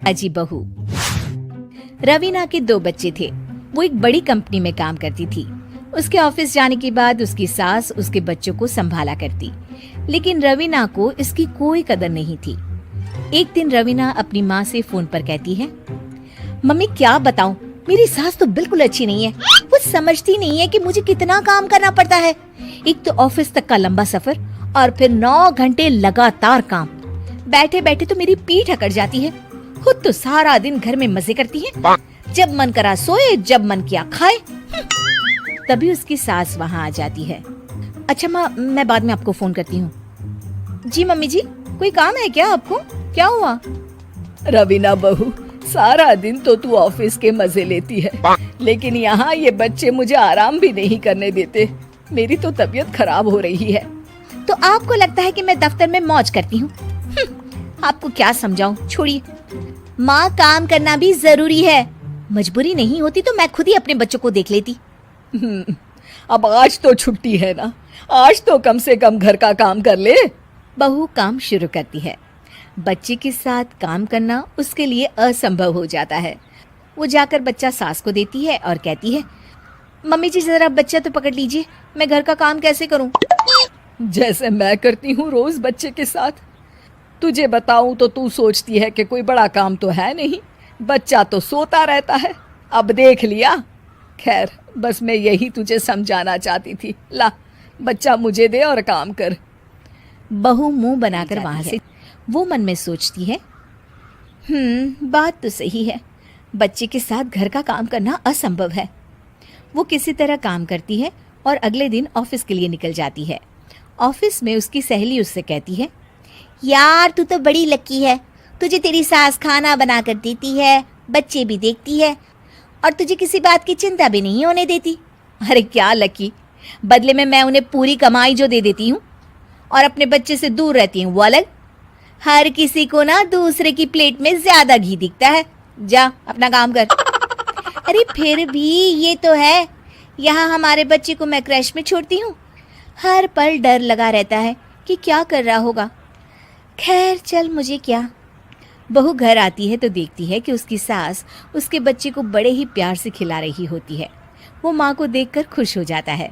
अजी बहू। रवीना के 2 बच्चे थे। वो एक बड़ी कंपनी में काम करती थी। उसके ऑफिस जाने के बाद उसकी सास उसके बच्चों को संभाला करती, लेकिन रवीना को इसकी कोई कदर नहीं थी। एक दिन रवीना अपनी माँ से फोन पर कहती है, मम्मी क्या बताऊं, मेरी सास तो बिल्कुल अच्छी नहीं है। वो समझती नहीं है कि मुझे कितना काम करना पड़ता है। एक तो ऑफिस तक का लंबा सफर और फिर 9 घंटे लगातार काम। बैठे बैठे तो मेरी पीठ अकड़ जाती है। खुद तो सारा दिन घर में मजे करती है, जब मन करा सोए, जब मन किया खाए। तभी उसकी सास वहाँ आ जाती है। अच्छा माँ, मैं बाद में आपको फोन करती हूँ। जी मम्मी जी, कोई काम है क्या आपको? क्या हुआ? रवीना बहू, सारा दिन तो तू ऑफिस के मजे लेती है, लेकिन यहाँ ये बच्चे मुझे आराम भी नहीं करने देते। मेरी तो तबीयत खराब हो रही है। तो आपको लगता है कि मैं दफ्तर में मौज करती हूँ? आपको क्या समझाऊं, छोड़िए। माँ, काम करना भी जरूरी है। मजबूरी नहीं होती तो मैं खुद ही अपने बच्चों को देख लेती। अब आज तो छुट्टी है ना, आज तो कम से कम घर का काम कर ले। बहू काम शुरू करती है। बच्चे के साथ काम करना उसके लिए असंभव हो जाता है। वो जाकर बच्चा सास को देती है और कहती है, मम्मी जी जरा बच्चा तो पकड़ लीजिए, मैं घर का काम कैसे करूं? जैसे मैं करती हूँ रोज बच्चे के साथ। तुझे बताऊं तो तू सोचती है कि कोई बड़ा काम तो है नहीं, बच्चा तो सोता रहता है। अब देख लिया। खैर, बस मैं यही तुझे समझाना चाहती थी। ला, बच्चा मुझे दे और काम कर। बहू मुंह बनाकर वहां से वो मन में सोचती है, बात तो सही है, बच्चे के साथ घर का काम करना असंभव है। वो किसी तरह काम करती है और अगले दिन ऑफिस के लिए निकल जाती है। ऑफिस में उसकी सहेली उससे कहती है, यार तू तो बड़ी लकी है, तुझे तेरी सास खाना बना कर देती है, बच्चे भी देखती है और तुझे किसी बात की चिंता भी नहीं होने देती। अरे क्या लकी, बदले में मैं उन्हें पूरी कमाई जो दे देती हूँ और अपने बच्चे से दूर रहती हूँ वो अलग। हर किसी को ना दूसरे की प्लेट में ज्यादा घी दिखता है। जा अपना काम कर। अरे फिर भी ये तो है, यहाँ हमारे बच्चे को मैं क्रैश में छोड़ती हूँ, हर पल डर लगा रहता है कि क्या कर रहा होगा। खैर चल, मुझे क्या। बहू घर आती है तो देखती है कि उसकी सास उसके बच्चे को बड़े ही प्यार से खिला रही होती है। वो माँ को देखकर खुश हो जाता है।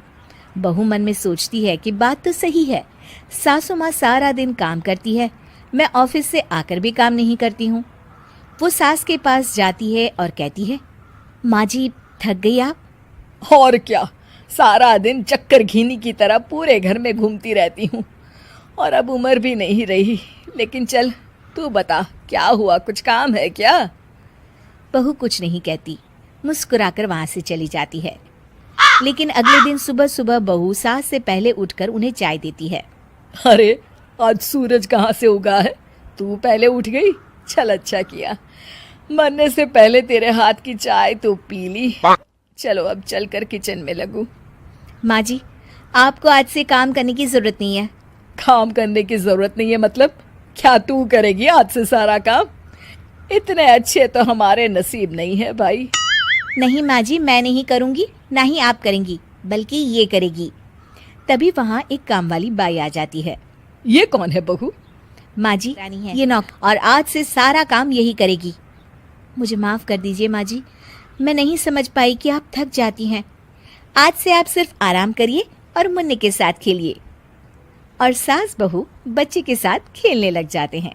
बहू मन में सोचती है कि बात तो सही है, सासू माँ सारा दिन काम करती है, मैं ऑफिस से आकर भी काम नहीं करती हूँ। वो सास के पास जाती है और कहती है, माँ जी थक गई आप? और क्या, सारा दिन चक्कर घीनी की तरह पूरे घर में घूमती रहती हूँ और अब उम्र भी नहीं रही। लेकिन चल तू बता, क्या हुआ, कुछ काम है क्या? बहू कुछ नहीं कहती, मुस्कुराकर वहां से चली जाती है। लेकिन अगले दिन सुबह सुबह बहू सास से पहले उठकर उन्हें चाय देती है। अरे आज सूरज कहाँ से उगा है, तू पहले उठ गई? चल अच्छा किया, मरने से पहले तेरे हाथ की चाय तो पी ली। चलो अब चलकर किचन में लगूं। माँ जी, आपको आज से काम करने की जरूरत नहीं है। काम करने की जरूरत नहीं है मतलब? क्या तू करेगी आज से सारा काम? इतने अच्छे तो हमारे नसीब नहीं है भाई। नहीं माँ जी, मैं नहीं करूँगी, ना ही आप करेंगी, बल्कि ये करेगी। तभी वहाँ एक काम वाली बाई आ जाती है। ये कौन है बहू? माँ जी, ये नौकर, और आज से सारा काम यही करेगी। मुझे माफ़ कर दीजिए माँ जी, मैं नहीं समझ पाई कि आप थक जाती हैं। आज से आप सिर्फ आराम करिए और मुन्ने के साथ खेलिए। और सास बहू बच्चे के साथ खेलने लग जाते हैं।